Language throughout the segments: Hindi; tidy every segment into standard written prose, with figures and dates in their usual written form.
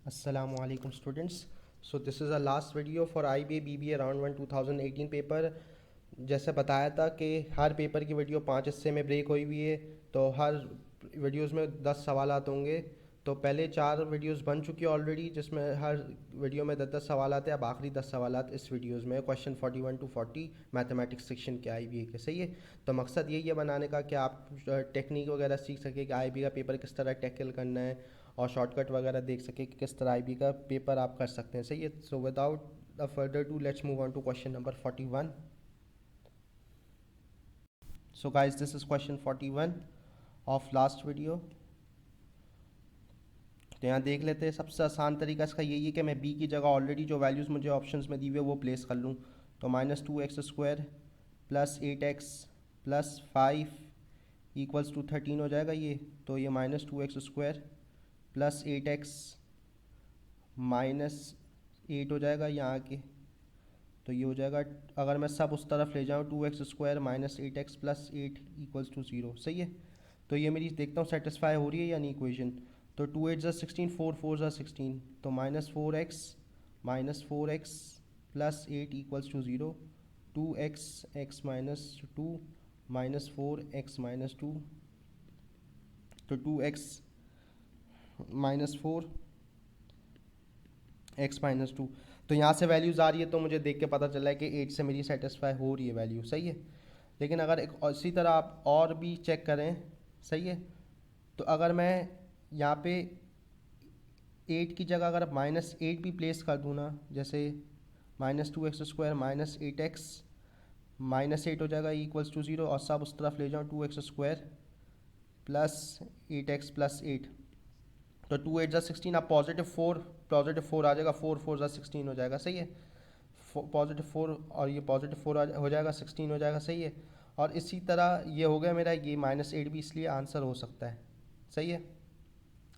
Assalamu alaikum students. So this is a last video for IBA BBA round 1 2018 paper. जैसे बताया था कि हर पेपर की वीडियो 5 हिस्से में ब्रेक हुई हुई है, तो हर वीडियोस में 10 सवालात होंगे. तो पहले 4 वीडियोस बन चुकी है ऑलरेडी, जिसमें हर वीडियो में 10-10 सवालात है. अब आखिरी 10 सवालात इस वीडियोस में क्वेश्चन 41 to 40 मैथमेटिक्स सेक्शन के IBA के. सही है. तो मकसद यही है बनाने का कि आप टेक्निक वगैरह सीख सके कि IBA का पेपर किस तरह टैकल करना है और शॉर्टकट वगैरह देख सके कि किस तरह IB का पेपर आप कर सकते हैं. सही है. So without further ado let's move on to question number 41. So guys, this is question 41 of last video. तो यहाँ देख लेते हैं. सबसे आसान तरीका इसका यही है कि मैं b की जगह ऑलरेडी जो वैल्यूज़ मुझे ऑप्शंस में दी हुई है वो प्लेस कर लूँ. तो -2x² plus 8x plus 5 equals to 13 हो जाएगा ये. तो ये -2x² प्लस 8x -8 हो जाएगा यहाँ के. तो ये हो जाएगा, अगर मैं सब उस तरफ ले जाऊँ 2x² minus 8x plus 8 equals to 0. सही है. तो ये मेरी देखता हूँ सेटिस्फाई हो रही है या नहीं इक्वेशन. तो 2 8 16, 4 4 16. तो -4x plus 8 equals to 0. 2x -2 -4x -2. तो 2x -4 x -2. तो यहाँ से वैल्यूज़ आ रही है, तो मुझे देख के पता चला है कि 8 से मेरी सेटिस्फाई हो रही है वैल्यू. सही है. लेकिन अगर एक इसी तरह आप और भी चेक करें. सही है. तो अगर मैं यहाँ पे 8 की जगह अगर -8 भी प्लेस कर दूँ ना, जैसे -2x² माइनस 8x -8 हो जाएगा इक्वल्स टू 0. और सब उस तरफ ले जाऊँ 2x² प्लस 8x प्लस 8. तो 2 8 16. अब पॉजिटिव 4 आ जाएगा. 4 4 16 हो जाएगा. सही है. +4 और ये +4 हो जाएगा, 16 हो जाएगा. सही है. और इसी तरह ये हो गया मेरा, ये -8 भी इसलिए आंसर हो सकता है. सही है.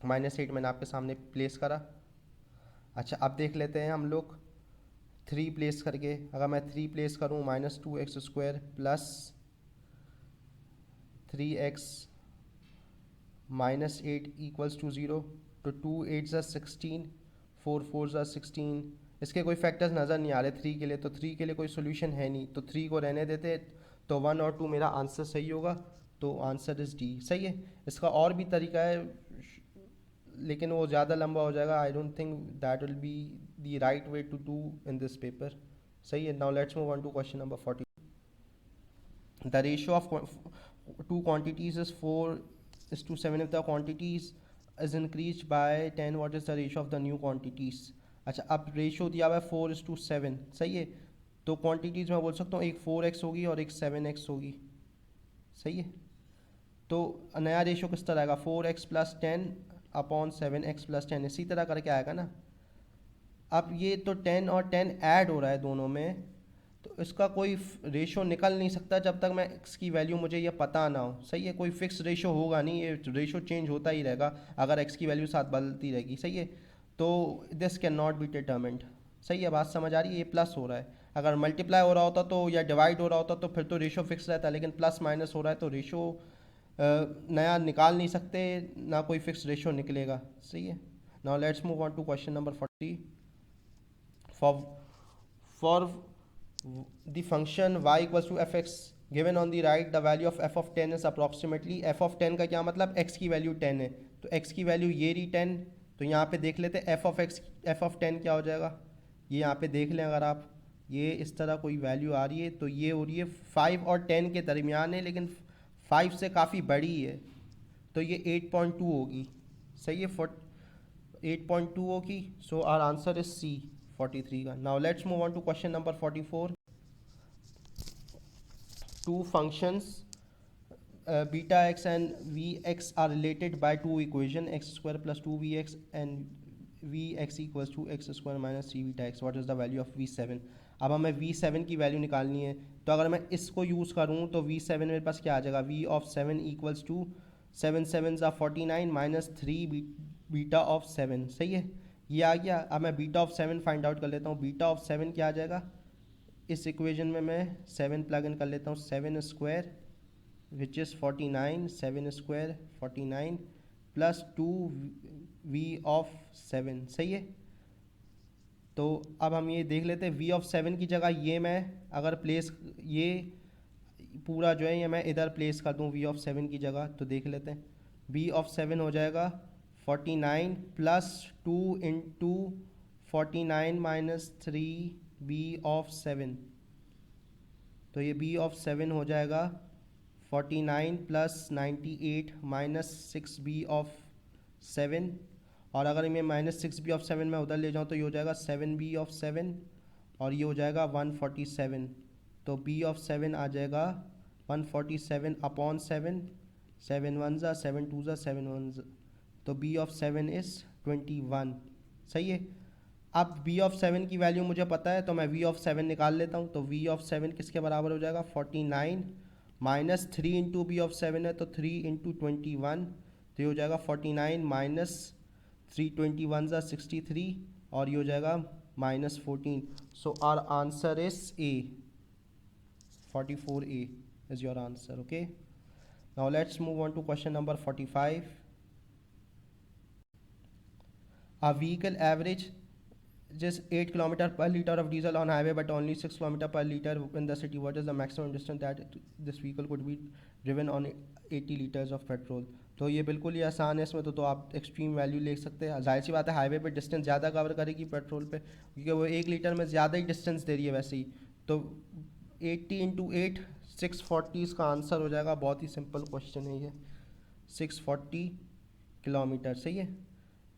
-8 मैंने आपके सामने प्लेस करा. अच्छा, अब देख लेते हैं हम लोग 3 प्लेस करके. अगर मैं 3 प्लेस करूँ -2x² plus 3x -8 equals to 0. तो 2 8 16, 4 4 16. इसके कोई फैक्टर्स नज़र नहीं आ रहे 3 के लिए, तो 3 के लिए कोई सोल्यूशन है नहीं. तो 3 को रहने देते. तो 1 और 2 मेरा आंसर सही होगा. तो आंसर इज़ डी. सही है. इसका और भी तरीका है, लेकिन वो ज़्यादा लंबा हो जाएगा. I don't think that will be the right way to do in this paper. सही है. Now let's move on to question number 40. The ratio of two quantities is 4:7. if the quantities is increased by 10, what is the ratio of the new quantities. अच्छा, अब रेशियो दिया हुआ है 4:7. सही है. तो क्वांटिटीज़ मैं बोल सकता हूँ एक 4x होगी और एक 7x होगी. सही है. तो नया रेशियो किस तरह आएगा, 4x plus 10 upon 7x plus 10. इसी तरह करके आएगा ना. अब ये तो 10 और 10 ऐड हो रहा है दोनों में, तो इसका कोई रेशो निकल नहीं सकता जब तक मैं x की वैल्यू मुझे ये पता ना हो. सही है. कोई फिक्स रेशो होगा नहीं, ये रेशो चेंज होता ही रहेगा अगर x की वैल्यू साथ बदलती रहेगी. सही है. तो this can not be determined. सही है. बात समझ आ रही है. ये प्लस हो रहा है. अगर मल्टीप्लाई हो रहा होता तो या डिवाइड हो रहा होता तो फिर तो रेशो फिक्स रहता, लेकिन प्लस माइनस हो रहा है तो रेशो नया निकाल नहीं सकते, ना कोई फिक्स रेशो निकलेगा. सही है. Now let's move on to question number 40. For the function y equals to fx given on the right, the value of f of 10 is approximately. f of 10 का क्या मतलब, x की वैल्यू 10 है, तो x की वैल्यू ये रही 10. तो यहाँ पे देख लेते हैं f of 10 क्या हो जाएगा. ये यहाँ पे देख लें, अगर आप ये इस तरह कोई वैल्यू आ रही है तो ये हो रही है 5 और 10 के दरमियान है, लेकिन 5 से काफ़ी बड़ी है. तो ये 8.2 होगी. सही है. 8.2 होगी. So our answer is C 43 का. Now let's move on to question number 44. Two functions beta x and vx are related by two equation, x square plus 2vx and vx equals to x square minus 3 beta x. What is the value of v7. अब हमें v7 की वैल्यू निकालनी है. तो अगर मैं इसको यूज़ करूँ तो v7 मेरे पास क्या आ जाएगा, v of 7 equals to 7 7 49 minus 3 beta of 7. सही है. ये आ गया. अब मैं बीटा ऑफ 7 फाइंड आउट कर लेता हूँ. बीटा ऑफ 7 क्या आ जाएगा, इस इक्वेशन में मैं 7 प्लग इन कर लेता हूँ. 7 square which is 49, 7 square 49 plus 2 v of 7, सही है। तो अब हम ये देख लेते हैं v ऑफ 7 की जगह ये मैं अगर प्लेस, ये पूरा जो है ये मैं इधर प्लेस कर दूँ v ऑफ 7 की जगह, तो देख लेते हैं v ऑफ 7 हो जाएगा 49 plus 2 into 49 minus 3 b of 7। तो ये b ऑफ 7 हो जाएगा 49 प्लस 98 माइनस 6b ऑफ 7। और अगर मैं माइनस 6b ऑफ 7 में उधर ले जाऊँ तो ये हो जाएगा 7b ऑफ 7 और ये हो जाएगा 147। तो b ऑफ 7 आ जाएगा 147 अपॉन 7, 7 वन ज़ा 7 टू ज़ा 7 वन ज़ा, तो b ऑफ 7 इज़ 21, सही है। अब v ऑफ 7 की वैल्यू मुझे पता है तो मैं v ऑफ 7 निकाल लेता हूँ। तो v ऑफ 7 किसके बराबर हो जाएगा 49 माइनस 3 इंटू बी ऑफ 7 है तो 3 इंटू 21, तो ये हो जाएगा 49 माइनस 3 21 ज़ा 63 और ये हो जाएगा minus 14। So our answer is A, 44A is your answer. Okay, now let's move on to question number 45. A vehicle average just 8 km per liter of diesel on highway but only 6 km per liter in the city. What is the maximum distance that this vehicle could be driven on 80 liters of petrol? तो ये बिल्कुल ही आसान है इसमें, तो आप एक्सट्रीम वैल्यू ले सकते हैं। जाहिर सी बात है हाईवे पे डिस्टेंस ज़्यादा कवर करेगी पेट्रोल पे, क्योंकि वो 1 लीटर में ज़्यादा ही डिस्टेंस दे रही है वैसे ही। तो 80 इंटू 8 640 इसका आंसर हो जाएगा। बहुत ही सिंपल क्वेश्चन है ये, 640 किलोमीटर, सही है।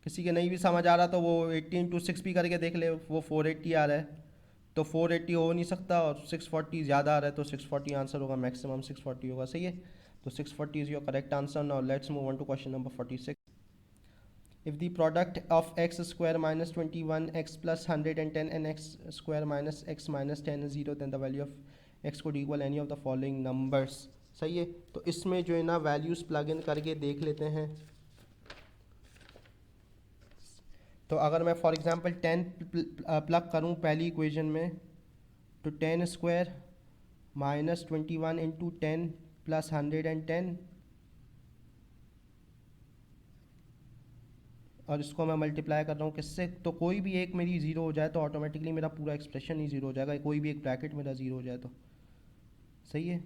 किसी के नहीं भी समझ आ रहा तो वो 80 इंटू 6 भी करके देख ले, वो 480 आ रहा है, तो 480 हो नहीं सकता और 640 ज़्यादा आ रहा है, तो 640 आंसर होगा, मैक्सिमम 640 होगा, सही है। तो 640 is your correct answer. Now let's move on to question number 46. If the product of x square minus 21 x plus 110 and x square minus x minus 10 is 0, then the value of x could equal any of the following numbers. सही है। तो इसमें जो है ना वैल्यूज़ प्लग इन करके देख लेते हैं। तो अगर मैं फॉर एग्जांपल 10 प्लग करूं पहली इक्वेशन में, तो 10 स्क्वायर माइनस 21 इंटू 10 प्लस 110, और इसको मैं मल्टीप्लाई कर रहा हूँ किससे, तो कोई भी एक मेरी ज़ीरो हो जाए तो ऑटोमेटिकली मेरा पूरा एक्सप्रेशन ही ज़ीरो हो जाएगा। कोई भी एक ब्रैकेट मेरा ज़ीरो हो जाए तो, सही है।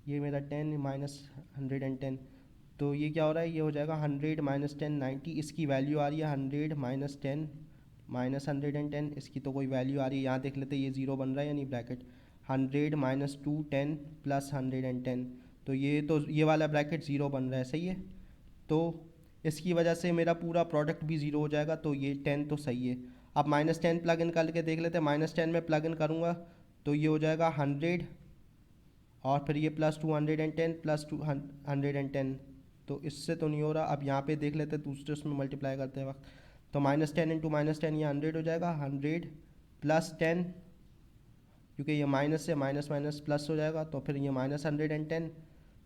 ये मेरा 10 माइनस 110, तो ये क्या हो रहा है, ये हो जाएगा 100 माइनस 10 90, इसकी वैल्यू आ रही है 100 माइनस 10 माइनस 110, इसकी तो कोई वैल्यू आ रही है, यहाँ देख लेते हैं ये ज़ीरो बन रहा है यानी ब्रैकेट 100 माइनस 2 10 प्लस 110, तो ये वाला ब्रैकेट ज़ीरो बन रहा है, सही है। तो इसकी वजह से मेरा पूरा प्रोडक्ट भी ज़ीरो हो जाएगा, तो ये 10 तो सही है। अब माइनस 10 प्लग इन करके देख लेते हैं, माइनस 10 में प्लग इन करूँगा तो ये हो जाएगा 100 और फिर ये प्लस 210 प्लस 210, तो इससे तो नहीं हो रहा। अब यहाँ पे देख लेते हैं दूसरे उसमें मल्टीप्लाई करते हैं वक्त, तो माइनस 10 इंटू माइनस 10 ये 100 हो जाएगा, 100 प्लस 10, क्योंकि ये माइनस से माइनस माइनस प्लस हो जाएगा, तो फिर ये माइनस 110,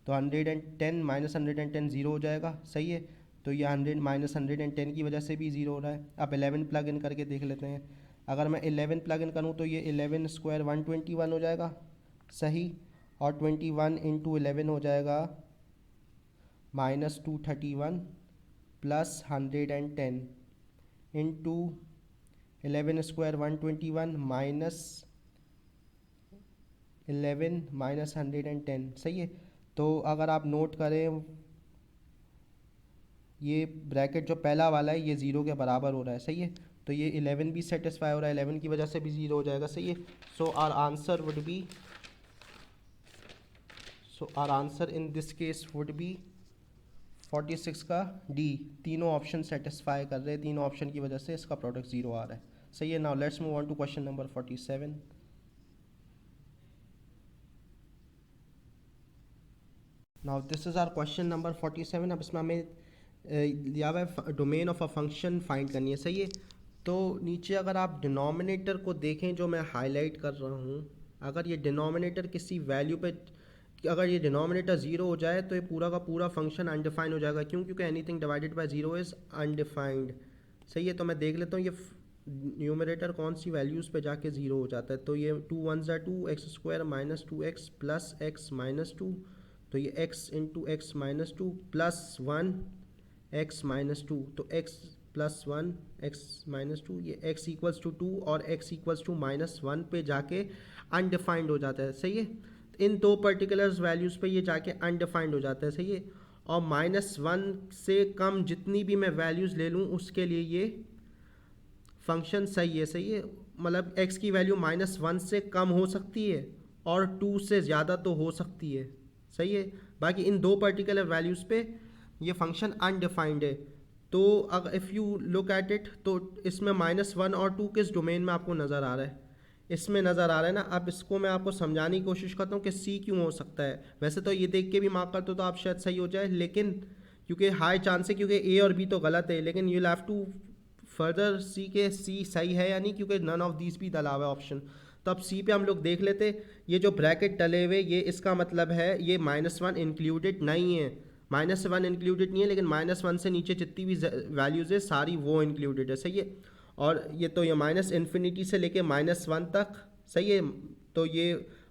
तो 110 माइनस 110 ज़ीरो हो जाएगा, सही है। तो ये 100 माइनस 110 की वजह से भी ज़ीरो हो रहा है। अब 11 प्लग इन करके देख लेते हैं। अगर मैं 11 प्लग इन करूँ तो ये 11 स्क्वायर 121 हो जाएगा, सही, और 21 इंटू 11 हो जाएगा minus 231 plus 110 into 11 square 121 minus 11 minus 110, सही है। तो अगर आप नोट करें ये ब्रैकेट जो पहला वाला है ये ज़ीरो के बराबर हो रहा है, सही है। तो ये 11 भी सेटिस्फाई हो रहा है, 11 की वजह से भी ज़ीरो हो जाएगा, सही है। So our answer would be, our answer in this case would be 46 का डी। तीनों ऑप्शन सेटिस्फाई कर रहे हैं, तीनों ऑप्शन की वजह से इसका प्रोडक्ट ज़ीरो आ रहा है, सही है। Now let's move on to question number 47. Now this is our question number 47। अब इसमें हमें दिया हुआ है domain of a function find करनी है, सही है। तो नीचे अगर आप डिनोमिनेटर को देखें जो मैं हाईलाइट कर रहा हूँ, अगर ये डिनोमिनेटर किसी वैल्यू पे, अगर ये डिनोमिनेटर ज़ीरो हो जाए तो ये पूरा का पूरा फंक्शन अनडिफाइंड हो जाएगा, क्यों, क्योंकि anything divided by zero is undefined, सही है। तो मैं देख लेता हूँ ये न्यूमरेटर कौन सी वैल्यूज़ पे जाके ज़ीरो हो जाता है। तो ये 2 1 ज़ा 2 x square minus 2x plus x minus 2, तो ये x into x minus 2 plus 1 x minus 2, तो x plus one x minus two, ये एक्स इक्वल्स टू टू और x equals to minus one पे जाके अनडिफाइंड हो जाता है, सही है। इन दो पर्टिकुलर वैल्यूज़ पे ये जाके अनडिफाइंड हो जाता है, सही है। और माइनस वन से कम जितनी भी मैं वैल्यूज़ ले लूँ उसके लिए ये फंक्शन सही है, सही है। मतलब एक्स की वैल्यू माइनस वन से कम हो सकती है और टू से ज़्यादा तो हो सकती है, सही है। बाकी इन दो पर्टिकुलर वैल्यूज़ पे ये फंक्शन अनडिफाइंड है। तो अगर if you look at it, तो इसमें माइनस वन और टू किस डोमेन में आपको नज़र आ रहा है? इसमें नज़र आ रहा है ना। अब इसको मैं आपको समझाने की कोशिश करता हूँ कि सी क्यों हो सकता है। वैसे तो ये देख के भी मार्क करते हो तो आप शायद सही हो जाए, लेकिन क्योंकि हाई चांस है, क्योंकि ए और बी तो गलत है, लेकिन यू हैव टू फर्दर सी के सी सही है या नहीं, क्योंकि नन ऑफ दीज भी डला हुआ है ऑप्शन। तो अब सी पे हम लोग देख लेते। ये जो ब्रैकेट डले हुए, ये इसका मतलब है ये माइनस वन इंक्लूडेड नहीं है, माइनस वन इंक्लूडेड नहीं है, लेकिन माइनस वन से नीचे जितनी भी वैल्यूज़ है सारी वो इंक्लूडेड है, सही है। और ये तो ये माइनस इन्फिनिटी से लेके माइनस वन तक, सही है। तो ये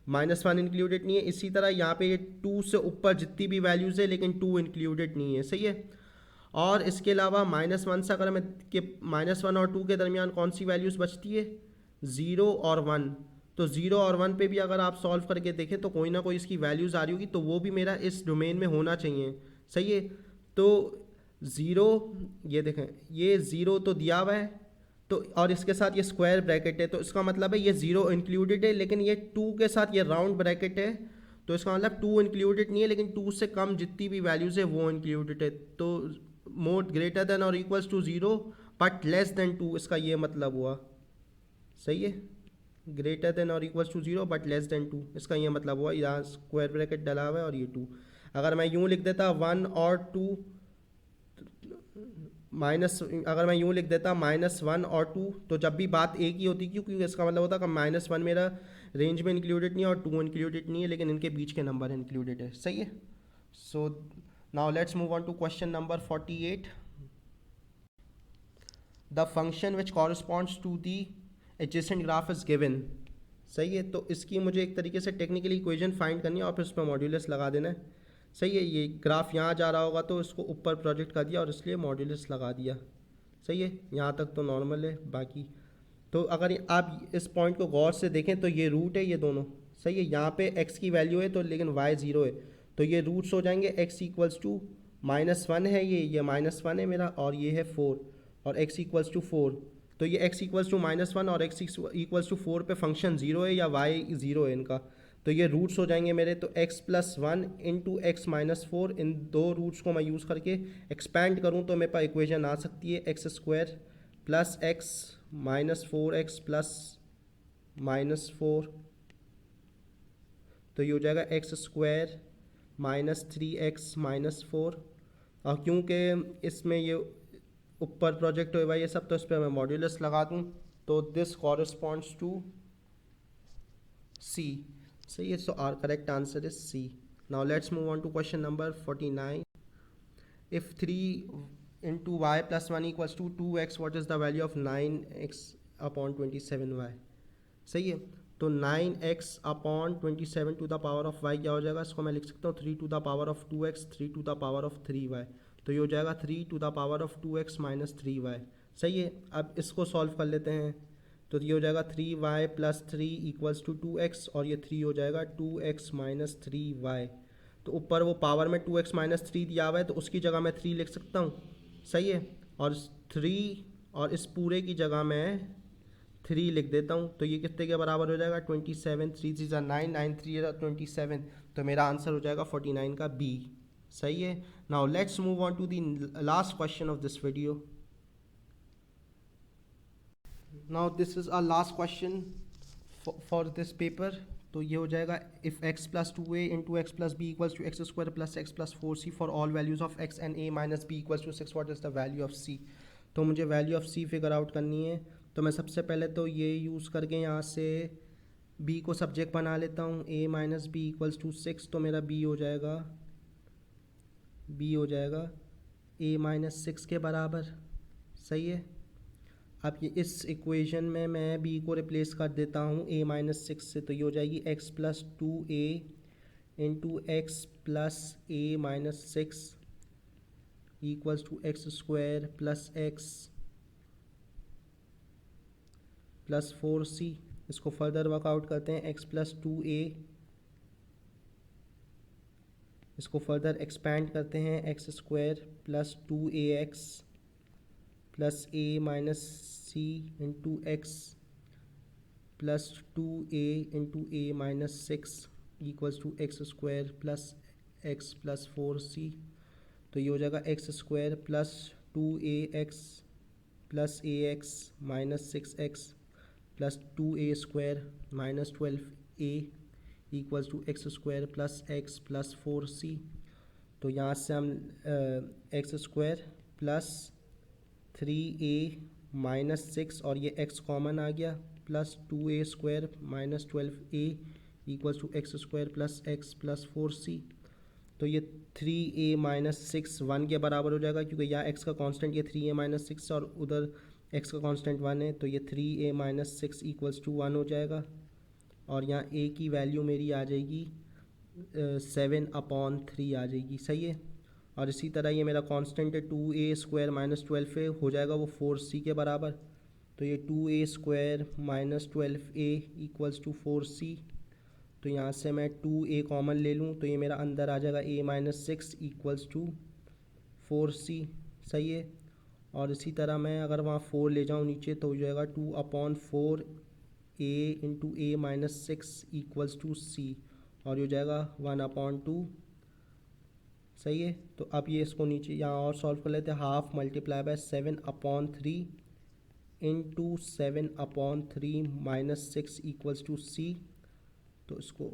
माइनस वन इंक्लूडेड नहीं है। इसी तरह यहाँ पे ये टू से ऊपर जितनी भी वैल्यूज़ है लेकिन टू इंक्लूडेड नहीं है, सही है। और इसके अलावा माइनस वन से अगर मैं कि माइनस वन और टू के दरमियान कौन सी वैल्यूज़ बचती है? ज़ीरो और वन। तो ज़ीरो और वन पे भी अगर आप सॉल्व करके देखें तो कोई ना कोई इसकी वैल्यूज़ आ रही होगी, तो वो भी मेरा इस डोमेन में होना चाहिए, सही है। तो ज़ीरो, ये देखें ये ज़ीरो तो दिया हुआ है, तो और इसके साथ ये स्क्वायर ब्रैकेट है, तो इसका मतलब है ये ज़ीरो इंक्लूडेड है, लेकिन ये टू के साथ ये राउंड ब्रैकेट है, तो इसका मतलब टू इंक्लूडेड नहीं है, लेकिन टू से कम जितनी भी वैल्यूज़ है वो इंक्लूडेड है। तो more greater than or equals to zero but less than two, इसका ये मतलब हुआ, सही है। Greater than or equals to zero but less than two, इसका ये मतलब हुआ। यहाँ स्क्वायर ब्रैकेट डला हुआ है और ये टू। अगर मैं यूँ लिख देता वन और टू माइनस, अगर मैं यूँ लिख देता माइनस वन और टू, तो जब भी बात एक ही होती, क्योंकि इसका मतलब होता कि माइनस वन मेरा रेंज में इंक्लूडेड नहीं है और टू इंक्लूडेड नहीं है, लेकिन इनके बीच के नंबर इंक्लूडेड है, सही है। So now let's move on to question number 48। The function which corresponds to the adjacent graph is given, सही है। तो इसकी मुझे एक तरीके से टेक्निकली इक्वेशन फाइंड करनी है और फिर उस पर मॉड्यूलस लगा देना है, सही है। ये ग्राफ यहाँ जा रहा होगा तो इसको ऊपर प्रोजेक्ट कर दिया और इसलिए मॉड्यूलस लगा दिया, सही है। यहाँ तक तो नॉर्मल है। बाकी तो अगर आप इस पॉइंट को गौर से देखें तो ये रूट है, ये दोनों, सही है। यहाँ पे x की वैल्यू है तो, लेकिन y ज़ीरो है, तो ये रूट्स हो जाएंगे। x equals to minus one है, ये माइनस वन है मेरा, और ये है फोर, और x इक्वल्स टू फोर। तो ये x equals to minus one और x इक्वल्स टू फोर पे फंक्शन ज़ीरो है या y ज़ीरो है इनका, तो ये रूट्स हो जाएंगे मेरे। तो x plus one into x minus four, इन दो रूट्स को मैं यूज़ करके एक्सपैंड करूँ तो मेरे पास इक्वेशन आ सकती है x square plus x minus four x plus minus four, तो ये हो जाएगा x square minus three x minus four. और क्योंकि इसमें ये ऊपर प्रोजेक्ट हुआ ये सब, तो इस पर मैं मॉड्यूलस लगा दूँ, तो दिस कॉरस्पॉन्ड्स टू सी, सही है। So our correct answer is C. Now let's move on to question number 49। If 3 into y plus one equals to 2x, what is the value of 9x upon 27y, सही है। तो 9x upon 27 to the power of y क्या हो जाएगा? इसको मैं लिख सकता हूँ 3 to the power of 2x 3 to the power of 3y, तो ये हो जाएगा 3 to the power of 2x minus 3y, सही है। अब इसको सॉल्व कर लेते हैं, तो ये हो जाएगा 3y plus 3 equals to 2x, और ये 3 हो जाएगा 2x माइनस 3y। तो ऊपर वो पावर में 2x माइनस 3 दिया हुआ है, तो उसकी जगह मैं 3 लिख सकता हूँ, सही है। और 3 और इस पूरे की जगह मैं 3 लिख देता हूँ, तो ये कितने के बराबर हो जाएगा? 27, 3 3 9, 9 3 27, तो मेरा आंसर हो जाएगा 49 का बी, सही है। Now let's move on to the last question of this video. Now this is a last question for this paper. तो ये हो जाएगा if x plus two A into x plus B equals to x square plus x plus four C for all values of x and a minus B equals to 6, what is the value of c। तो मुझे value of c figure out करनी है। तो मैं सबसे पहले तो ये यूज़ करके यहाँ से b को सब्जेक्ट बना लेता हूँ, a minus B equals to 6, तो मेरा b हो जाएगा a माइनस 6 के बराबर, सही है। अब ये इस इक्वेशन में मैं b को रिप्लेस कर देता हूँ a माइनस 6 से, तो ये हो जाएगी x plus 2a into x plus a minus 6 equals to x square plus x plus 4c। इसको फर्दर वर्कआउट करते हैं, एक्स प्लस 2a, इसको फर्दर एक्सपैंड करते हैं, x square plus 2ax plus a minus c into x plus 2a into a minus 6 equals to x square plus x plus 4c। तो ये हो जाएगा x square plus 2ax plus ax minus 6x plus 2a square minus 12a equals to x square plus x plus 4c। तो यहाँ से हम x square plus 3a minus 6 और ये x कॉमन आ गया plus 2a square minus 12a equals to x square plus x plus 4c। तो ये 3a माइनस 6 1 के बराबर हो जाएगा, क्योंकि यहाँ x का कांस्टेंट ये 3a माइनस 6 और उधर x का कांस्टेंट 1 है, तो ये 3a माइनस 6 इक्वल्स टू 1 हो जाएगा। और यहाँ a की वैल्यू मेरी आ जाएगी 7/3 आ जाएगी, सही है। और इसी तरह ये मेरा कांस्टेंट है 2a स्क्वायर माइनस 12a हो जाएगा वो 4c के बराबर। तो ये 2a square minus 12a equals to 4c। तो यहाँ से मैं 2a कॉमन ले लूँ तो ये मेरा अंदर आ जाएगा a minus 6 equals to 4c, सही है। और इसी तरह मैं अगर वहाँ 4 ले जाऊँ नीचे तो हो जाएगा 2/4 a into a minus 6 equals to c, और ये हो जाएगा 1/2, सही है। तो अब ये इसको नीचे यहाँ और सॉल्व कर लेते हैं। Half multiply by 7/3 into 7/3 minus 6 equals to c। तो इसको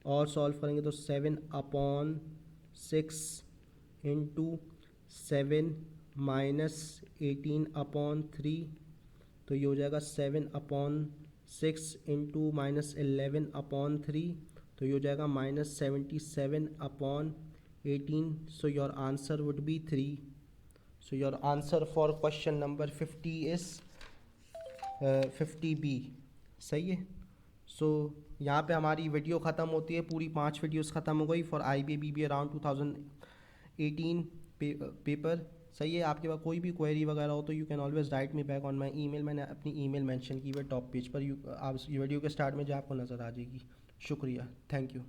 और सॉल्व करेंगे तो 7/6 इंटू 7 माइनस 18/3, तो ये हो जाएगा 7/6 इंटू माइनस 11/3, तो ये हो जाएगा minus 77/18। So your answer would B 3। So your answer for question number 50 is 50b, सही है। सो यहाँ पे हमारी वीडियो ख़त्म होती है, पूरी 5 वीडियोस ख़त्म हो गई फॉर IBBB अराउंड 2018 पेपर, सही है। आपके पास कोई भी क्वेरी वगैरह हो तो you can always right me back on my email. मैंने अपनी ईमेल मेंशन की हुई टॉप पेज पर, आप वीडियो के स्टार्ट में जो आपको नज़र आ जाएगी। शुक्रिया, थैंक यू।